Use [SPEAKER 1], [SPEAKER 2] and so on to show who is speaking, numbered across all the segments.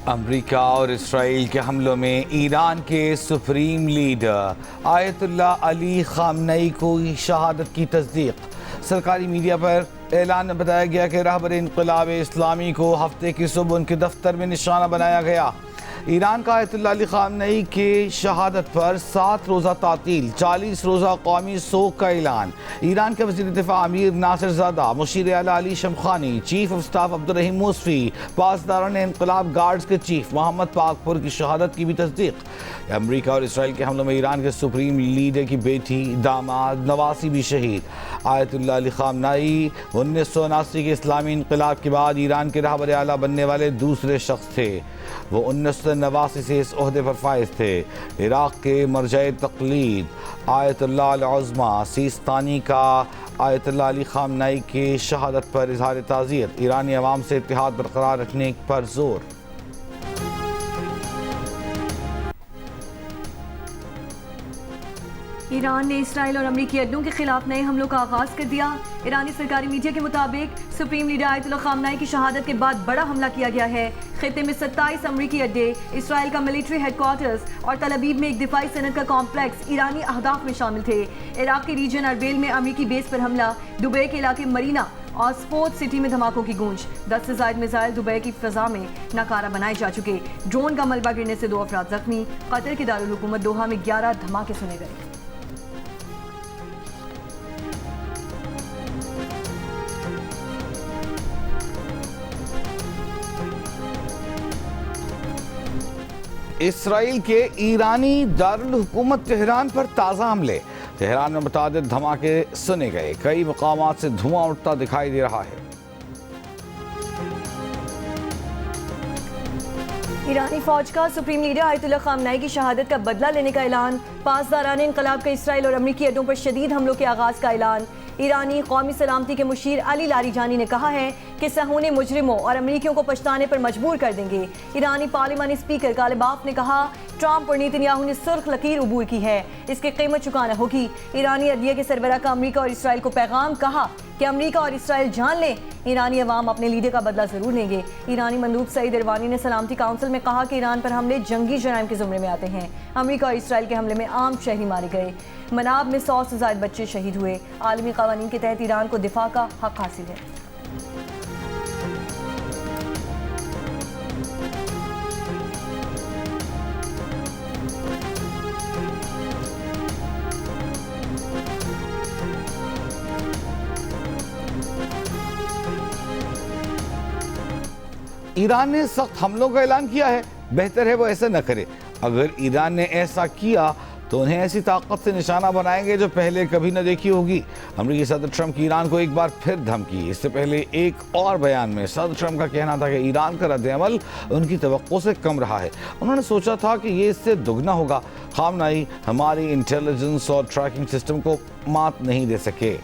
[SPEAKER 1] America और Israel के हमलों में ईरान के सुप्रीम लीडर आयतुल्लाह अली खामनई को शहादत की तस्दीक। सरकारी मीडिया पर ऐलान में बताया गया कि रहबर इनक़िलाब इस्लामी को हफ्ते की सुबह उनके दफ्तर में निशाना बनाया गया। ईरान का आयतुल्लाह अली खामनई के शहादत पर 7 रोज़ा तातील, 40 रोज़ा कौमी सोग का ऐलान। ईरान के वज़ीर दिफ़ा अमीर नासिरज़ादा, मुशीर आला Ali Shamkhani, chief of staff Abdolrahim Mousavi, पासदारान इनक़िलाब गार्ड्स के चीफ मोहम्मद पाकपुर की शहादत की भी तस्दीक। अमेरिका और इसराइल के हमलों में ईरान के सुप्रीम लीडर की बेटी दामाद नवासी भी शहीद। आयतुल्लाह अली खामनई 1979 के इस्लामी इनक़िलाब के बाद ईरान के रहबर आला बनने वाले दूसरे शख्स थे। वो 1989 से इस ओहदे पर फाइज थे। इराक़ के मरजाए तक़लीद आयतुल्लाह अल-उज़्मा सीस्तानी का आयतुल्लाह अली खामनई के शहादत पर इज़हार ताज़ियत। ईरानी अवाम से इत्तेहाद बरकरार रखने पर जोर।
[SPEAKER 2] ईरान ने इसराइल और अमरीकी अड्डों के खिलाफ नए हमलों का आगाज कर दिया। ईरानी सरकारी मीडिया के मुताबिक सुप्रीम लीडर आयतुल्लाह खामनई की शहादत के बाद बड़ा हमला किया गया है। खित्ते में 27 अमरीकी अड्डे, इसराइल का मिलिट्री हेडक्वार्टर्स और तल अबीब में एक दिफाई सनत का कॉम्प्लेक्स ईरानी अहदाफ में शामिल थे। इराक के रीजन अरबेल में अमरीकी बेस पर हमला, दुबई के इलाके मरीना और स्पोर्ट सिटी में धमाकों की गूंज। 10 से ज़ायद मिसाइल दुबई की फ़ज़ा में नाकारा बनाए जा चुके। ड्रोन का मलबा गिरने से 2 अफराद जख्मी। कतर के दारुल हुकूमत दोहा में 11 धमाके सुने गए।
[SPEAKER 1] इसराइल के ईरानी दारुल हुकूमत तेहरान पर ताज़ा हमले। तेहरान में मुतादिद धमाके सुने गए। कई मकामात से धुआं उठता दिखाई दे रहा है।
[SPEAKER 2] ईरानी फौज का सुप्रीम लीडर आयतुल्लाह खामनई की शहादत का बदला लेने का ऐलान। पासदारान इनक़िलाब का इसराइल और अमरीकी अड्डों पर शदीद हमलों के आगाज़ का ऐलान। ईरानी कौमी सलामती के मुशीर अली लारीजानी ने कहा है कि सहूने मुजरिमों और अमरीकियों को पछताने पर मजबूर कर देंगे। ईरानी पार्लिमानी स्पीकर गालिबाफ ने कहा ट्रंप और नेतन्याहू ने सुर्ख लकीर उबूर की है, इसकी कीमत चुकाना होगी। ईरानी अदलिया के सरबराह का अमरीका और इसराइल को पैगाम, कहा कि अमरीका और इसराइल जान लें ईरानी अवाम अपने लीडर का बदला जरूर लेंगे। ईरानी मंदूब सईद इरवानी ने सलामती काउंसिल में कहा कि ईरान पर हमले जंगी जराइम के जुमरे में आते हैं। अमरीका और इसराइल के हमले में आम शहरी मारे गए। मनाब में 100 से ज़ायद बच्चे शहीद हुए। आलमी क़वानीन के तहत ईरान को दिफा का हक हासिल है।
[SPEAKER 1] ईरान ने सख्त हमलों का ऐलान किया है। बेहतर है वो ऐसा न करे। अगर ईरान ने ऐसा किया तो उन्हें ऐसी ताकत से निशाना बनाएंगे जो पहले कभी न देखी होगी। अमेरिकी सदर ट्रंप की ईरान को एक बार फिर धमकी। इससे पहले एक और बयान में सदर ट्रंप का कहना था कि ईरान का रद्द-ए-अमल उनकी तवक्को से कम रहा है। उन्होंने सोचा था कि ये इससे दुगना होगा। खामनई हमारी इंटेलिजेंस और ट्रैकिंग सिस्टम को मात नहीं दे सके।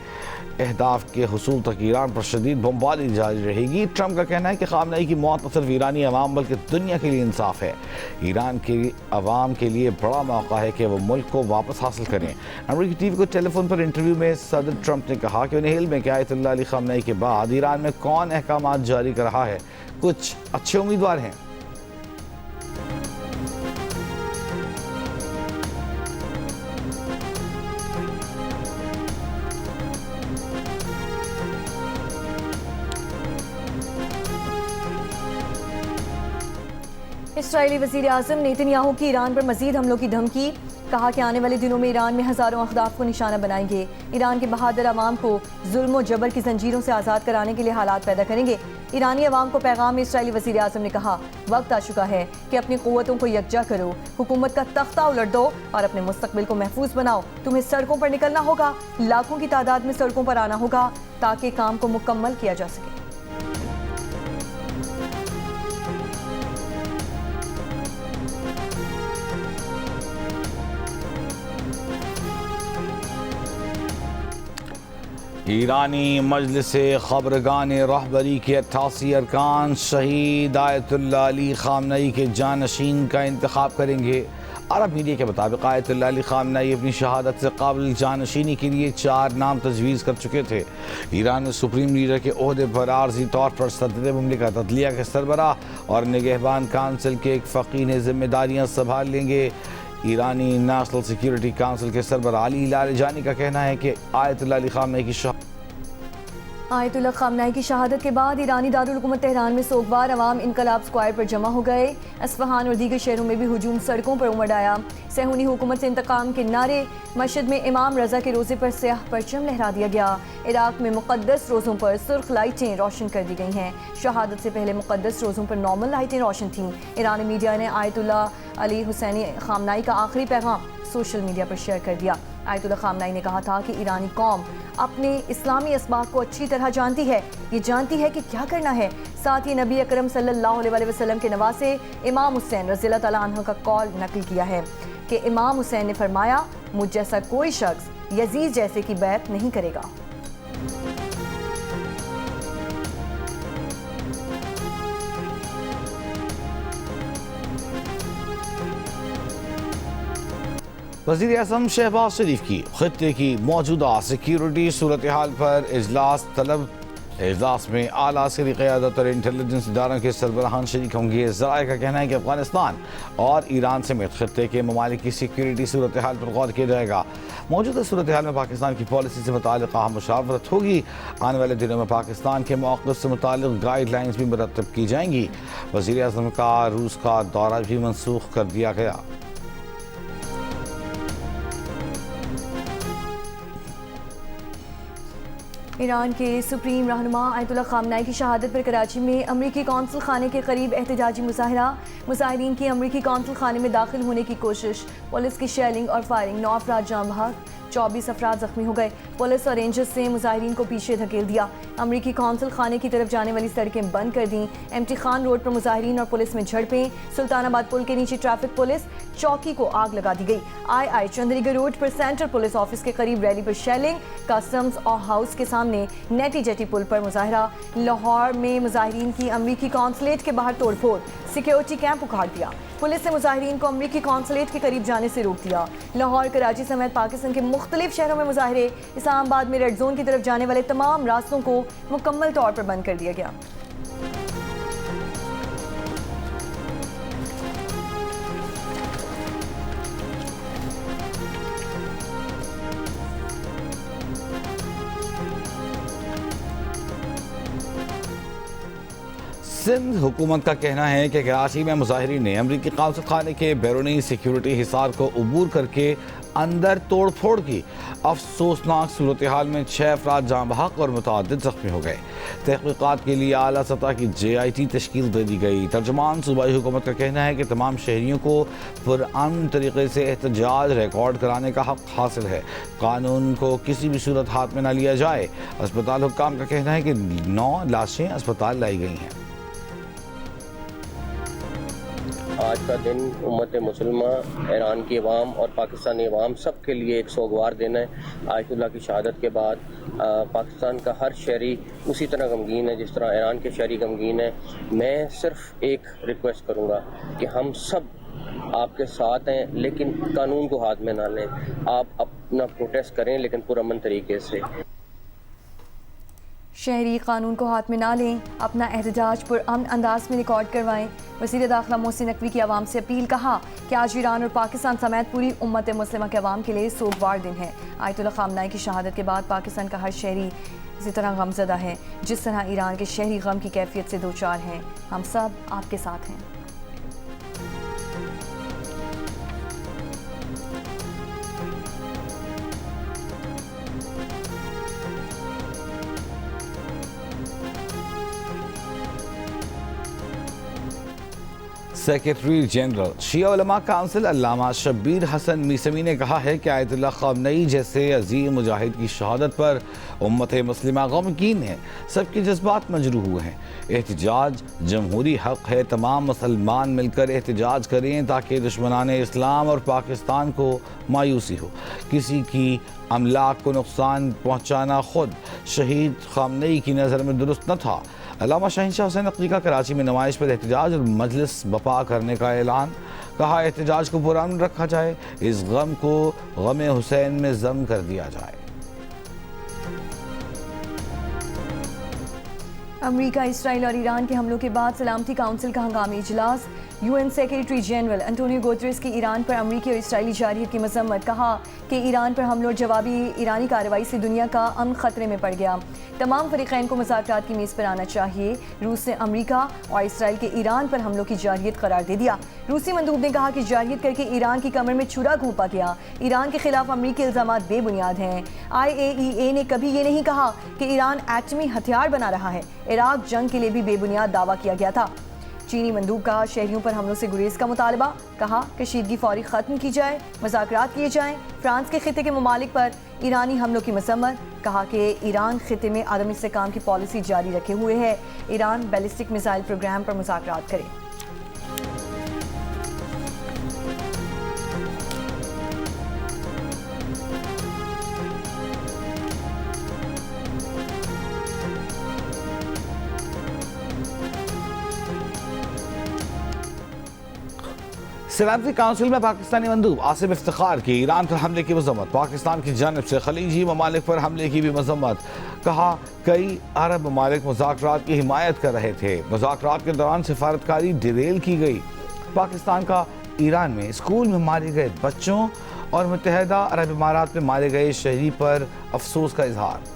[SPEAKER 1] अहदाफ के हुसूल तक ईरान पर शदीद बमबारी जारी रहेगी। ट्रंप का कहना है कि खामनई की मौत न सिर्फ ईरानी अवाम बल्कि दुनिया के लिए इंसाफ है। ईरान के अवाम के लिए बड़ा मौका है कि वो मुल्क को वापस हासिल करें। अमेरिकी टीवी को टेलीफोन पर इंटरव्यू में सदर ट्रंप ने कहा कि उन्हें इल्म है कि आयतुल्लाह अली खामनई के बाद ईरान में कौन अहकामात जारी कर रहा है। कुछ अच्छे उम्मीदवार हैं।
[SPEAKER 2] इसराइली वज़ीर आज़म नेतन्याहू की ईरान पर मजीद हमलों की धमकी। कहा कि आने वाले दिनों में ईरान में हज़ारों अहदाफ को निशाना बनाएंगे। ईरान के बहादुर अवाम को जुल्म और जबर की जंजीरों से आज़ाद कराने के लिए हालात पैदा करेंगे। ईरानी अवाम को पैगाम में इसराइली वज़ीर आज़म ने कहा वक्त आ चुका है कि अपनी क़ुव्वतों को यकजा करो, हुकूमत का तख्ता उलट दो और अपने मुस्तकबिल को महफूज बनाओ। तुम्हें सड़कों पर निकलना होगा, लाखों की तादाद में सड़कों पर आना होगा ताकि काम को मुकम्मल किया जा सके।
[SPEAKER 1] ईरानी मजलिस खबरगान रहबरी के 88 अरकान शहीद आयतुल्लाह अली खामनई के जानशीन का इंतखाब करेंगे। अरब मीडिया के मुताबिक आयतुल्लाह अली खामनेई अपनी शहादत से काबिल जानशीनी के लिए 4 नाम तजवीज़ कर चुके थे। ईरान में सुप्रीम लीडर के ओहदे पर आर्जी तौर पर सदर मुमलिकत अदलिया के सरबराह और निगहबान काउंसिल के एक फ़कीह ने जिम्मेदारियाँ संभाल लेंगे। ईरानी नेशनल सिक्योरिटी काउंसिल के सरबराह अली लारिजानी का कहना है कि आयतुल्लाह अली खामनेई
[SPEAKER 2] की शहादत के बाद ईरानी दारुल हुकूमत तेहरान में सोगवार अवाम इनकलाब स्क्वायर पर जमा हो गए। अस्फहान और दीगर शहरों में भी हुजूम सड़कों पर उमड़ आया। सहूनी हुकूमत से इंतकाम के नारे, मस्जिद में इमाम रजा के रोज़े पर स्याह परचम लहरा दिया गया। इराक में मुक़द्दस रोज़ों पर सुर्ख लाइटें रोशन कर दी गई हैं। शहादत से पहले मुक़द्दस रोज़ों पर नॉर्मल लाइटें रोशन थीं। ईरानी मीडिया ने आयतुल्लाह अली हुसैनी खामनेई का आखिरी पैगाम सोशल मीडिया पर शेयर कर दिया। आयतुल्लाह खामनेई ने कहा था कि ईरानी कौम अपने इस्लामी असबाक को अच्छी तरह जानती है, ये जानती है कि क्या करना है। साथ ही नबी अकरम सल्लल्लाहु अलैहि वसल्लम के नवासे इमाम हुसैन रज़ियल्लाहु तआला अन्हु का कौल नकल किया है कि इमाम हुसैन ने फरमाया, मुझ जैसा कोई शख्स यजीद जैसे की बैत नहीं करेगा।
[SPEAKER 1] वज़ीर आज़म शहबाज शरीफ की खित्ते की मौजूदा सिक्योरिटी सूरत हाल पर इजलास तलब। इजलास में आला अस्करी क़यादत और इंटेलिजेंस इदारों के सरबराहान शरीक होंगे। ज़राए का कहना है कि अफगानिस्तान और ईरान समेत खित्ते के ममालिक की सिक्योरिटी सूरत हाल पर गौर किया जाएगा। मौजूदा सूरत हाल में पाकिस्तान की पॉलिसी से मुताल्लिक़ अहम मुशावरत होगी। आने वाले दिनों में पाकिस्तान के मौक़िफ़ से मुताल्लिक़ गाइडलाइंस भी मुरतब की जाएंगी। वज़ीर आज़म का रूस का दौरा भी मनसूख कर दिया गया।
[SPEAKER 2] ईरान के सुप्रीम रहनुमा आयतुल्लाह खामनेई की शहादत पर कराची में अमरीकी कौंसल खाने के करीब एहतजाजी मुजाहरा। मुजाहिरीन की अमरीकी कौंसल खाने में दाखिल होने की कोशिश, पुलिस की शेलिंग और फायरिंग, 9 अफराद जाम बहक, 24 अफराद जख्मी हो गए। पुलिस और रेंजर्स ने मुजाहिरीन को पीछे धकेल दिया। अमरीकी कौंसल खाने की तरफ जाने वाली सड़कें बंद कर दी। एमटी खान रोड पर मुजाहिरीन और पुलिस में झड़पें। सुल्तानाबाद पुल के नीचे ट्रैफिक पुलिस चौकी को आग लगा दी गई। आई चंद्रीगढ़ रोड पर सेंट्रल पुलिस ऑफिस के करीब रैली पर शेलिंग। कस्टम्स और हाउस के सामने नेटी जेटी पुल पर मुजाहरा। लाहौर में मुजाहिरीन की अमरीकी कौंसलेट के बाहर तोड़फोड़, सिक्योरिटी कैंप उखाड़ दिया। पुलिस ने मुजाहिरीन को अमरीकी कौंसलेट के करीब जाने से रोक दिया। लाहौर, कराची समेत पाकिस्तान के मुख्तलिफ शहरों में मुजाहरे। इस्लामाबाद में रेड जोन की तरफ जाने वाले तमाम रास्तों को मुकम्मल तौर पर बंद कर दिया गया।
[SPEAKER 1] सिंध हुकूमत का कहना है कि कराची में मुजाहिरीन ने अमरीकी कौंसल खाने के बैरूनी सिक्योरिटी हिसार को अबूर करके अंदर तोड़ फोड़ की। अफसोसनाक सूरत हाल में 6 अफराद जाम बहक और मुतअद्दिद जख्मी हो गए। तहक़ीक़ात के लिए आला सतह की JIT तश्कील दे दी गई। तर्जुमान सूबाई हुकूमत का कहना है कि तमाम शहरियों को पुरअमन तरीके से एहतजाज रिकॉर्ड कराने का हक हासिल है। कानून को किसी भी सूरत हाथ में न लिया जाए। अस्पताल हुक्काम का कहना है कि 9 लाशें अस्पताल लाई गई हैं।
[SPEAKER 3] आज का दिन उम्मत मुसलमा, ईरान की अवाम और पाकिस्तानी अवाम सब के लिए एक सोगवार दिन है। आयतुल्लाह की शहादत के बाद पाकिस्तान का हर शहरी उसी तरह गमगीन है जिस तरह ईरान के शहरी गमगीन है। मैं सिर्फ एक रिक्वेस्ट करूँगा कि हम सब आपके साथ हैं, लेकिन कानून को हाथ में ना लें। आप अपना प्रोटेस्ट करें लेकिन पुरअमन तरीके से।
[SPEAKER 2] शहरी कानून को हाथ में ना लें, अपना एहतजाज पुरअमन अंदाज में रिकॉर्ड करवाएं। वज़ीर दाखिला मोहसिन नकवी की आवाम से अपील। कहा कि आज ईरान और पाकिस्तान समेत पूरी उम्मत मुस्लिमा के अवाम के लिए सोगवार दिन है। आयतुल्लाह खामनेई की शहादत के बाद पाकिस्तान का हर शहरी इसी तरह गमज़दा है जिस तरह ईरान के शहरी गम की कैफियत से दो चार हैं। हम सब आपके साथ हैं।
[SPEAKER 1] सेक्रेटरी जनरल शिया उलमा काउंसिल अल्लामा शब्बीर हसन मीसवी ने कहा है कि आयतुल्लाह खामनेई जैसे अजीम मुजाहिद की शहादत पर उम्मत मुस्लिमा गमगीन है। सबके जज्बात मजरूह हुए हैं। एहतजाज जमहूरी हक है। तमाम मुसलमान मिलकर एहतजाज करें ताकि दुश्मनान इस्लाम और पाकिस्तान को मायूसी हो। किसी की अमलाक को नुकसान पहुँचाना खुद शहीद खामनेई की नज़र में दुरुस्त न था। अल्लामा शहनशाह हुसैन नकवी का कराची में नुमाइश पर एहतजाज और मजलिस बपा करने का ऐलान। कहा एहतजाज को पुरान रखा जाए, इस गम को गम हुसैन में जम कर दिया जाए।
[SPEAKER 2] अमेरिका, इसराइल और ईरान के हमलों के बाद सलामती काउंसिल का हंगामी इजलास। UN secretary general Antonio Guterres की ईरान पर अमेरिकी और इसराइली जारहियत की मजम्मत। कहा कि ईरान पर हमलों और जवाबी ईरानी कार्रवाई से दुनिया का अमन खतरे में पड़ गया। तमाम फरीकैन को मुज़ाकरात की मेज़ पर आना चाहिए। रूस ने अमेरिका और इसराइल के ईरान पर हमलों की जारहियत करार दे दिया। रूसी मंदूब ने कहा कि जारहियत करके ईरान की कमर में छुरा घोंपा गया। ईरान के खिलाफ अमेरिकी इल्ज़ामात बेबुनियाद हैं। IAEA ने कभी ये नहीं कहा कि ईरान एटमी हथियार बना रहा है। इराक जंग के लिए भी बेबुनियाद दावा किया गया था। चीनी मंदूब का शहरियों पर हमलों से गुरेज का मुतालबा। कहा कशीदगी फौरी ख़त्म की जाए, मुज़ाकरात किए जाएं। फ्रांस के खिते के ममालिक पर ईरानी हमलों की मसम्मत। कहा कि ईरान खिते में आदम इस्तेहकाम की पॉलिसी जारी रखे हुए है। ईरान बैलिस्टिक मिसाइल प्रोग्राम पर मुज़ाकरात करे।
[SPEAKER 1] सलामती काउंसिल में पाकिस्तानी मंदूब आसिफ इफ्तिखार की ईरान पर हमले की मजम्मत। पाकिस्तान की जानिब से खलीजी ममालिक पर हमले की भी मजम्मत। कहा कई अरब ममालिक मुज़ाकरात की हिमायत कर रहे थे। मुज़ाकरात के दौरान सिफारतकारी डिरेल की गई। पाकिस्तान का ईरान में स्कूल में मारे गए बच्चों और मुत्तहदा अरब इमारात में मारे गए शहरी पर अफसोस का इजहार।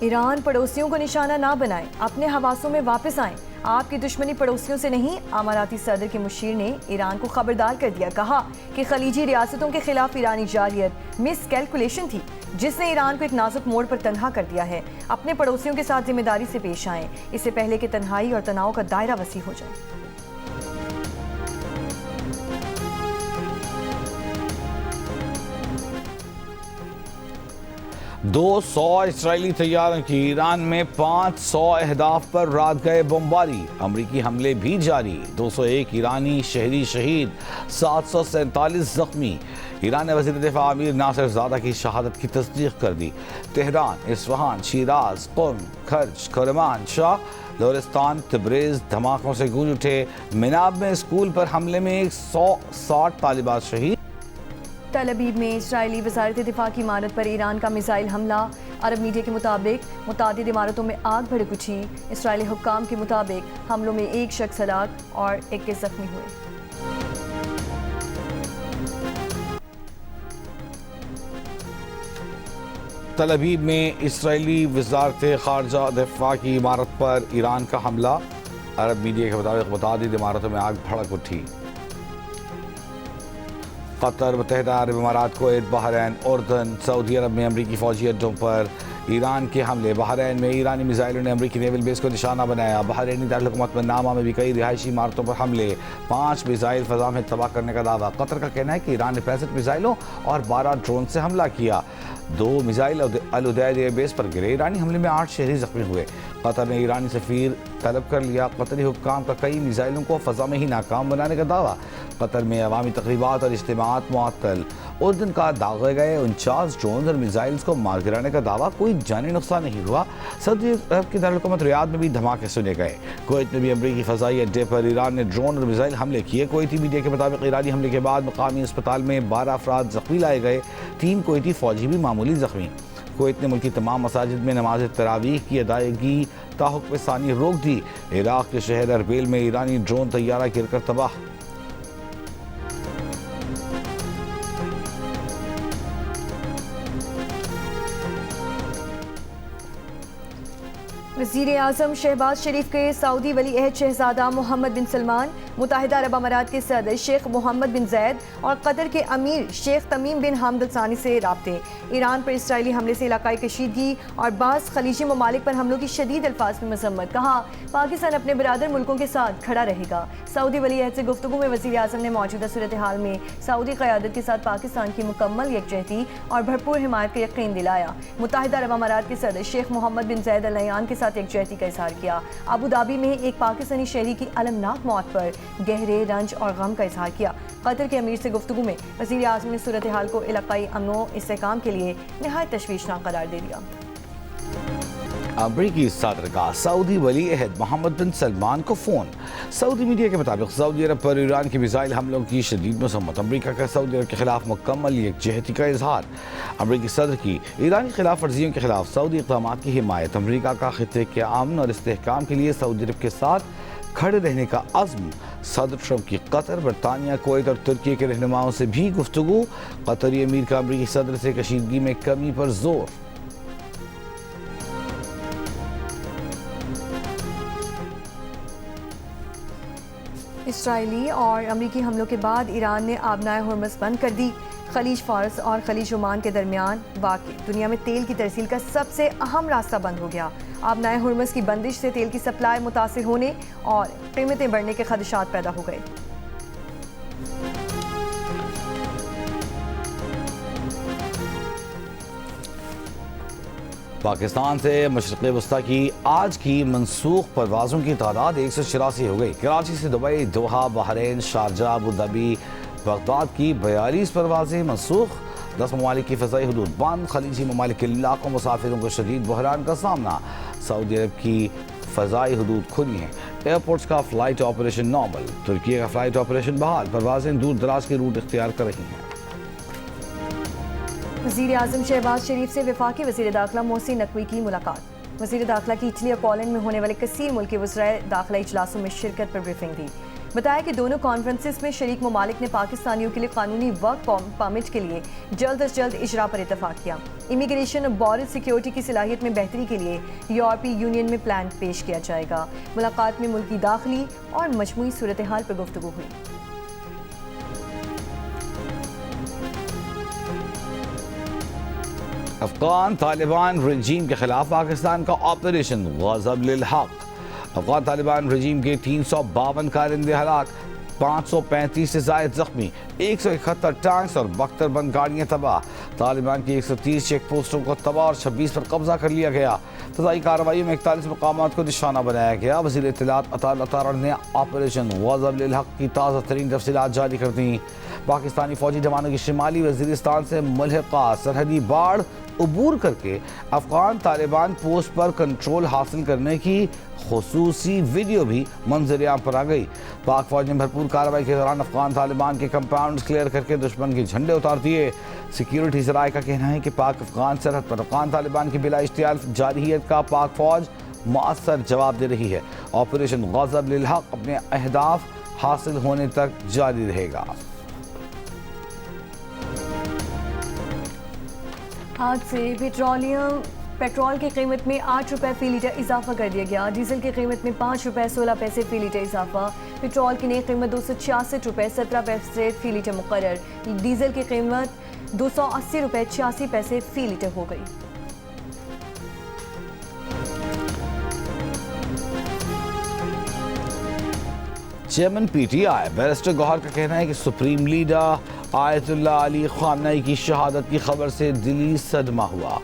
[SPEAKER 2] ईरान पड़ोसियों को निशाना ना बनाए, अपने हवासों में वापस आएं। आपकी दुश्मनी पड़ोसियों से नहीं। अमाराती सदर के मुशीर ने ईरान को खबरदार कर दिया। कहा कि खलीजी रियासतों के खिलाफ ईरानी जारहियत मिस कैलकुलेशन थी, जिसने ईरान को एक नाजुक मोड़ पर तन्हा कर दिया है। अपने पड़ोसियों के साथ जिम्मेदारी से पेश आएं, इससे पहले कि तन्हाई और तनाव का दायरा वसी हो जाए।
[SPEAKER 1] 200 इसराइली तैयारों की ईरान में 500 अहदाफ पर रात गए बमबारी। अमरीकी हमले भी जारी। 201 ईरानी शहरी शहीद, 747 जख्मी। ईरान ने वज़ीर दिफा अमीर नासिर ज़ादा की शहादत की तस्दीक कर दी। तेहरान, इस्फहान, शिराज, कुम, खर्ज, करमान शाह, लोरिस्तान, तब्रेज़ धमाकों से गूंज उठे। मिनाब में स्कूल पर हमले में 160 तालिबात शहीद।
[SPEAKER 2] तल अबीब में इसराइली वज़ारत दिफा की इमारत पर ईरान का मिसाइल हमला। अरब मीडिया के मुताबिक मुतादिद इमारतों में आग भड़क उठी। इसराइली हुक्काम के मुताबिक हमलों में एक शख्स हलाक और 21 जख्मी हुए।
[SPEAKER 1] तल अबीब में इसराइली वज़ारत ख़ारजा दिफा की इमारत पर ईरान का हमला। अरब मीडिया के मुताबिक मुतादिद इमारतों में आग भड़क उठी। कतर, मुत्तहदा अरब इमारात, कुवैत, बहरैन, उर्दन, सऊदी अरब में अमरीकी फौजी अड्डों पर ईरान के हमले। बहरैन में ईरानी मिसाइलों ने अमरीकी नेवल बेस को निशाना बनाया। बहरैनी दारुल-हुकूमत मन्नामा में भी कई रिहायशी इमारतों पर हमले। 5 मिसाइल फ़ज़ा में तबाह करने का दावा। कतर का कहना है कि ईरान ने 65 मिसाइलों और 12 ड्रोन से हमला किया। 2 मिसाइल अल उदैद एयर बेस पर गिरे। ईरानी हमले में 8 शहरी जख्मी हुए। कतर ने ईरानी सफ़ीर तलब कर लिया। कतरी हुक्काम का कई मिसाइलों को फ़ज़ा में ही नाकाम बनाने का दावा। कतर में अवामी तक़रीबात और इज्तिमात मुअत्तल। उर्दन का दागे गए 49 ड्रोन और मिसाइल्स को मार गिराने का दावा। कोई जानी नुकसान नहीं हुआ। सऊदी अरब की दारुल-हुकूमत रियाद में भी धमाके सुने गए। कुवैत में भी अमरीकी फ़ज़ाई अड्डे पर ईरान ने ड्रोन और मिसाइल हमले किए। कुवैती मीडिया के मुताबिक ईरानी हमले के बाद मकामी अस्पताल में 12 अफराद जख्मी लाए गए। 3 कुवैती फ़ौजी भी मामूली जख्मी। कुवैत ने मुल्क की तमाम मसाजिद में नमाज तरावीह की अदायगी ताहुक्म सानी रोक दी। इराक़ के शहर अरबेल में ईरानी ड्रोन तैयारा गिरकर तबाह।
[SPEAKER 2] वज़ीर आज़म शहबाज शरीफ के सऊदी वली अहद शहज़ादा मोहम्मद बिन सलमान, मुत्तहिदा अरब अमारात के सदर शेख मोहम्मद बिन जैद और कतर के अमीर शेख तमीम बिन हमद अल सानी से राब्ते। ईरान पर इसराइली हमले से इलाकाई कशीदगी और बाज़ खलीजी ममालिक पर हमलों की शदीद अल्फाज में मज़म्मत। कहा पाकिस्तान अपने बरादर मुल्कों के साथ खड़ा रहेगा। सऊदी वली अहद से गुफ्तगू में वज़ीर आज़म ने मौजूदा सूरत हाल में सऊदी क़यादत के साथ पाकिस्तान की मुकम्मल यकजहती और भरपूर हिमायत का यकीन दिलाया। मुत्तहिदा अरब अमारात के सदर शेख मोहम्मद बिन जैद अल नहयान के साथ यकजहती का इज़हार किया। अबू धाबी में एक पाकिस्तानी शहरी की अलमनाक मौत पर गहरे रंज और गम का इज़हार किया। कतर के अमीर से गुफ्तगू में वज़ीर आज़म ने सूरत हाल को इलाकाई अमन व इस्तेहकाम के लिए नहायत तशवीशनाक करार दे दिया।
[SPEAKER 1] अमरीकी सदर का सऊदी वली अहद मोहम्मद बिन सलमान को फ़ोन। सऊदी मीडिया के मुताबिक सऊदी अरब पर ईरान के मिसाइल हमलों की शदीद मसम्मत। अमरीका का सऊदी अरब के खिलाफ मुकम्मल यकजहती का इजहार। अमरीकी सदर की ईरानी खिलाफ वर्जियों के खिलाफ सऊदी इक़दामात की हिमायत। अमरीका का खित्ते के अमन और इस्तेहकाम के लिए सऊदी अरब के साथ खड़े रहने का अज़्म। सदर ट्रंप की कतर, बरतानिया, कुवैत और तुर्की के रहनुमाओं से भी गुफ्तगू। कतरी अमीर का अमरीकी सदर से कशीदगी में कमी पर जोर।
[SPEAKER 2] इसराइली और अमरीकी हमलों के बाद ईरान ने आबनाए हुर्मुज़ बंद कर दी। खलीज फारस और खलीज ओमान के दरमियान वाक़ दुनिया में तेल की तरसील का सबसे अहम रास्ता बंद हो गया। आबनाए हुर्मुज़ की बंदिश से तेल की सप्लाई मुतासिर होने और कीमतें बढ़ने के खदशात पैदा हो गए।
[SPEAKER 1] पाकिस्तान से मशरिक़ वस्ता की आज की मनसूख परवाज़ों की तादाद 184 हो गई। कराची से Dubai, Doha, Bahrain, Sharjah, Abu Dhabi, Baghdad की 42 परवाज़ें मनसूख। 10 ममालिक की फ़ज़ाई हदूद बंद। खलीजी ममालिक के लाखों मुसाफिरों को शदीद बहरान का सामना। सऊदी अरब की फ़ज़ाई हदूद खुली हैं। एयरपोर्ट्स का फ़्लाइट ऑपरेशन नॉर्मल। तुर्की का फ़्लाइट ऑपरेशन बहाल। परवाज़ें दूर दराज के रूट इख्तियार कर रही हैं।
[SPEAKER 2] वज़ीर आज़म शहबाज शरीफ से वफाकी वज़ीर दाखिला मोहसिन नकवी की मुलाकात। वज़ीर दाखिला की इटली और पोलैंड में होने वाले कसीर मुल्की वज़राए दाखिला इजलासों में शिरकत पर ब्रीफिंग दी। बताया कि दोनों कॉन्फ्रेंसेस में शरीक ममालिक ने पाकिस्तानियों के लिए कानूनी वर्क परमिट के लिए जल्द अज जल्द इजरा पर इतफाक़ किया। इमिग्रेशन और बॉर्डर सिक्योरिटी की सलाहियत में बेहतरी के लिए यूरोपीय यूनियन में प्लान पेश किया जाएगा। मुलाकात में मुल्की दाखिली और मजमूई सूरत हाल पर गुफ्तगू हुई।
[SPEAKER 1] अफगान तालिबान रजीम के खिलाफ पाकिस्तान का ऑपरेशन गज़ब लिल हक़। अफगान तालिबान रजीम के 352 कारिंदे हलाक, 535 से ज़ायद जख्मी, 171 टैंक्स और 72 बंद गाड़ियाँ तबाह। तालिबान की 130 चेक पोस्टों को तबाह और 26 पर कब्जा कर लिया गया। फ़ज़ाई कार्रवाई में 41 मकामात को निशाना बनाया गया। वज़ीर इत्तलात अता अल्लाह तारा ने ऑपरेशन गज़ब लिल हक़ की ताज़ा तरीन तफ़सीलात जारी कर दी। पाकिस्तानी फ़ौजी जवानों की शिमाली वज़ीरिस्तान से मुल्हिक़ा सरहदी बाढ़ अबूर करके अफगान तालिबान पोस्ट पर कंट्रोल हासिल करने की खुसूसी वीडियो भी मंजर-ए-आम पर आ गई। पाक फौज ने भरपूर कार्रवाई के दौरान अफगान तालिबान के कंपाउंड क्लियर करके दुश्मन के झंडे उतार दिए। सिक्योरिटी ज़राए का कहना है कि पाक अफगान सरहद पर अफगान तालिबान की बिला इश्तियाल जारहियत का पाक फौज मुअस्सर जवाब दे रही है। ऑपरेशन गज़ब लिल हक़ अपने अहदाफ हासिल होने तक जारी रहेगा।
[SPEAKER 2] आज से पेट्रोल की कीमत में 8 रुपये फ़ी लीटर इजाफा कर दिया गया। डीजल की कीमत में 5 रुपये 16 पैसे फ़ी लीटर इजाफा। पेट्रोल की नई कीमत 266 रुपये 17 पैसे फ़ी लीटर मुकर्रर। डीजल की कीमत 280 रुपये 86 पैसे फ़ी लीटर हो गई।
[SPEAKER 1] चेयरमैन PTI बैरिस्टर गौहर का कहना है कि सुप्रीम लीडर आयतुल्लाह अली ख़ामनई की शहादत की खबर से दिली सदमा हुआ।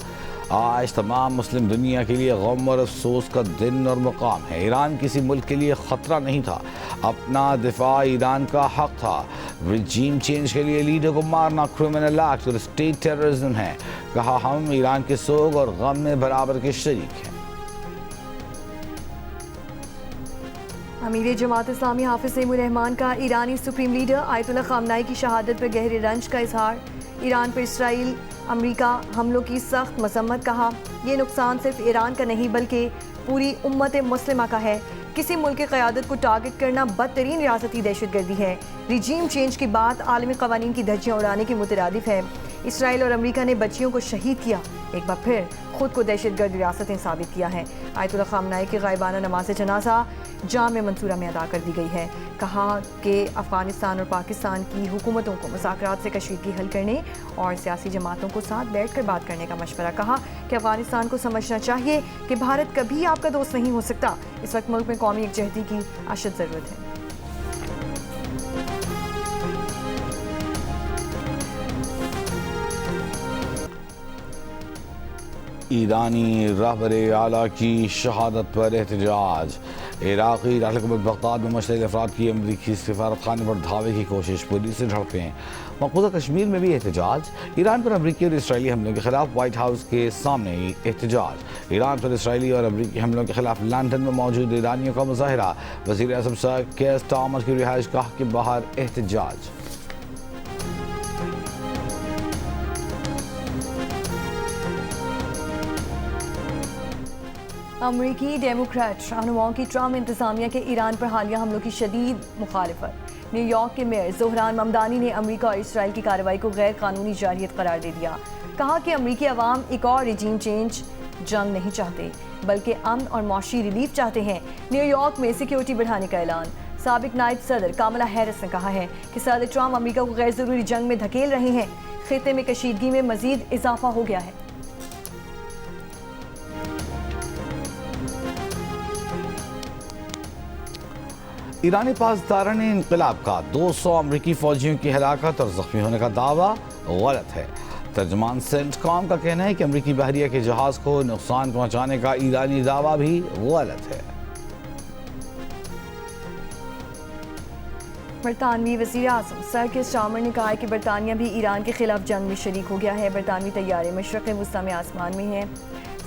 [SPEAKER 1] आज तमाम मुस्लिम दुनिया के लिए गम और अफसोस का दिन और मुकाम है। ईरान किसी मुल्क के लिए ख़तरा नहीं था, अपना दिफा ईरान का हक था। रजीम चेंज के लिए लीडर को मारना क्रिमिनल एक्ट और स्टेट टेररिज्म है। कहा, हम ईरान के सोग और गम में बराबर के शरीक हैं।
[SPEAKER 2] अमीर जमात इस्लामी हाफिज़ तैमूर रहमान का ईरानी सुप्रीम लीडर आयतुल्लाह ख़ामनई की शहादत पर गहरे रंज का इजहार। ईरान पर इसराइल अमरीका हमलों की सख्त मजम्मत। कहा, यह नुकसान सिर्फ ईरान का नहीं बल्कि पूरी उम्मत मुस्लिमा का है। किसी मुल्क की क़यादत को टारगेट करना बदतरीन रियासती दहशतगर्दी है। रिजीम चेंज की बात आलमी क़वानीन की धज्जियाँ उड़ाने के मुतरादिफ है। इसराइल और अमरीका ने बच्चियों को शहीद किया, एक बार फिर खुद को दहशतगर्द रियासतें साबित किया है। आयतुल्लाह ख़ामनई की गायबाना नमाज जनाजा जामे मंसूरा में अदा कर दी गई है। कहा कि अफ़गानिस्तान और पाकिस्तान की हुकूमतों को मुज़ाकरात से कशीदगी हल करने और सियासी जमातों को साथ बैठ कर बात करने का मशवरा। कहा कि अफ़गानिस्तान को समझना चाहिए कि भारत कभी आपका दोस्त नहीं हो सकता। इस वक्त मुल्क में कौमी यकजहती की अशद ज़रूरत है।
[SPEAKER 1] ईरानी रहबरे आला की शहादत पर एहतजाज। इराक़ी दारकूमत बगदाद में मुश्तइल अफराद की अमरीकी सफारत खाने पर धावे की कोशिश, पुलिस से झड़पें। मकबूजा कश्मीर में भी एहतजाज, ईरान पर अमरीकी और इसराइली हमलों के खिलाफ वाइट हाउस के सामने एहतजाज। ईरान पर इसराइली और अमरीकी हमलों के खिलाफ लंदन में मौजूद ईरानियों का मुजाहरा, वज़ीर आज़म सर केयर स्टारमर की रिहाइश गाह के बाहर एहतजाज।
[SPEAKER 2] अमरीकी डेमोक्रेट रहनुमाओं की ट्रम्प इंतजामिया के ईरान पर हालिया हमलों की शदीद मुखालिफत। न्यूयॉर्क के मेयर जोहरान ममदानी ने अमरीका और इसराइल की कार्रवाई को गैर कानूनी जारहियत करार दे दिया। कहा कि अमरीकी अवाम एक और रिजीम चेंज जंग नहीं चाहते, बल्कि अमन और मौशी रिलीफ चाहते हैं। न्यूयॉर्क में सिक्योरिटी बढ़ाने का ऐलान। साबिक नायब सदर कामला हैरिस ने कहा है कि सदर ट्रम्प अमरीका को गैर जरूरी जंग में धकेल रहे हैं। खित्ते में कशीदगी में मजीद इजाफा हो गया है।
[SPEAKER 1] ईरानी पासदारान इनकलाब का 200 अमरीकी फौजियों की हलाकत और जख्मी होने का दावा गलत है। तर्जमान सेंटकॉम का कहना है कि अमरीकी बहरिया के जहाज को नुकसान पहुंचाने का ईरानी दावा भी गलत है।
[SPEAKER 2] बरतानवी वज़ीर आज़म सर केयर स्टारमर ने कहा है कि बरतानिया भी ईरान के खिलाफ जंग में शरीक हो गया है। बरतानवी तैयारे मशरक़ वुस्ता में आसमान में हैं।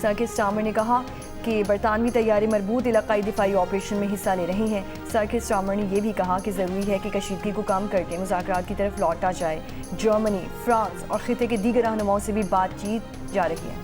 [SPEAKER 2] सर केयर स्टारमर ने कहा कि बरतानवी तैयारे मरबूत इलाकाई दिफाई ऑपरेशन में हिस्सा ले रही हैं। सर केयर स्टारमर ने यह भी कहा कि ज़रूरी है कि कशीदगी को कम करके मुज़ाकरात की तरफ लौटा जाए। जर्मनी, फ्रांस और खिते के दीगर रहनुमाओं से भी बातचीत जा रही है।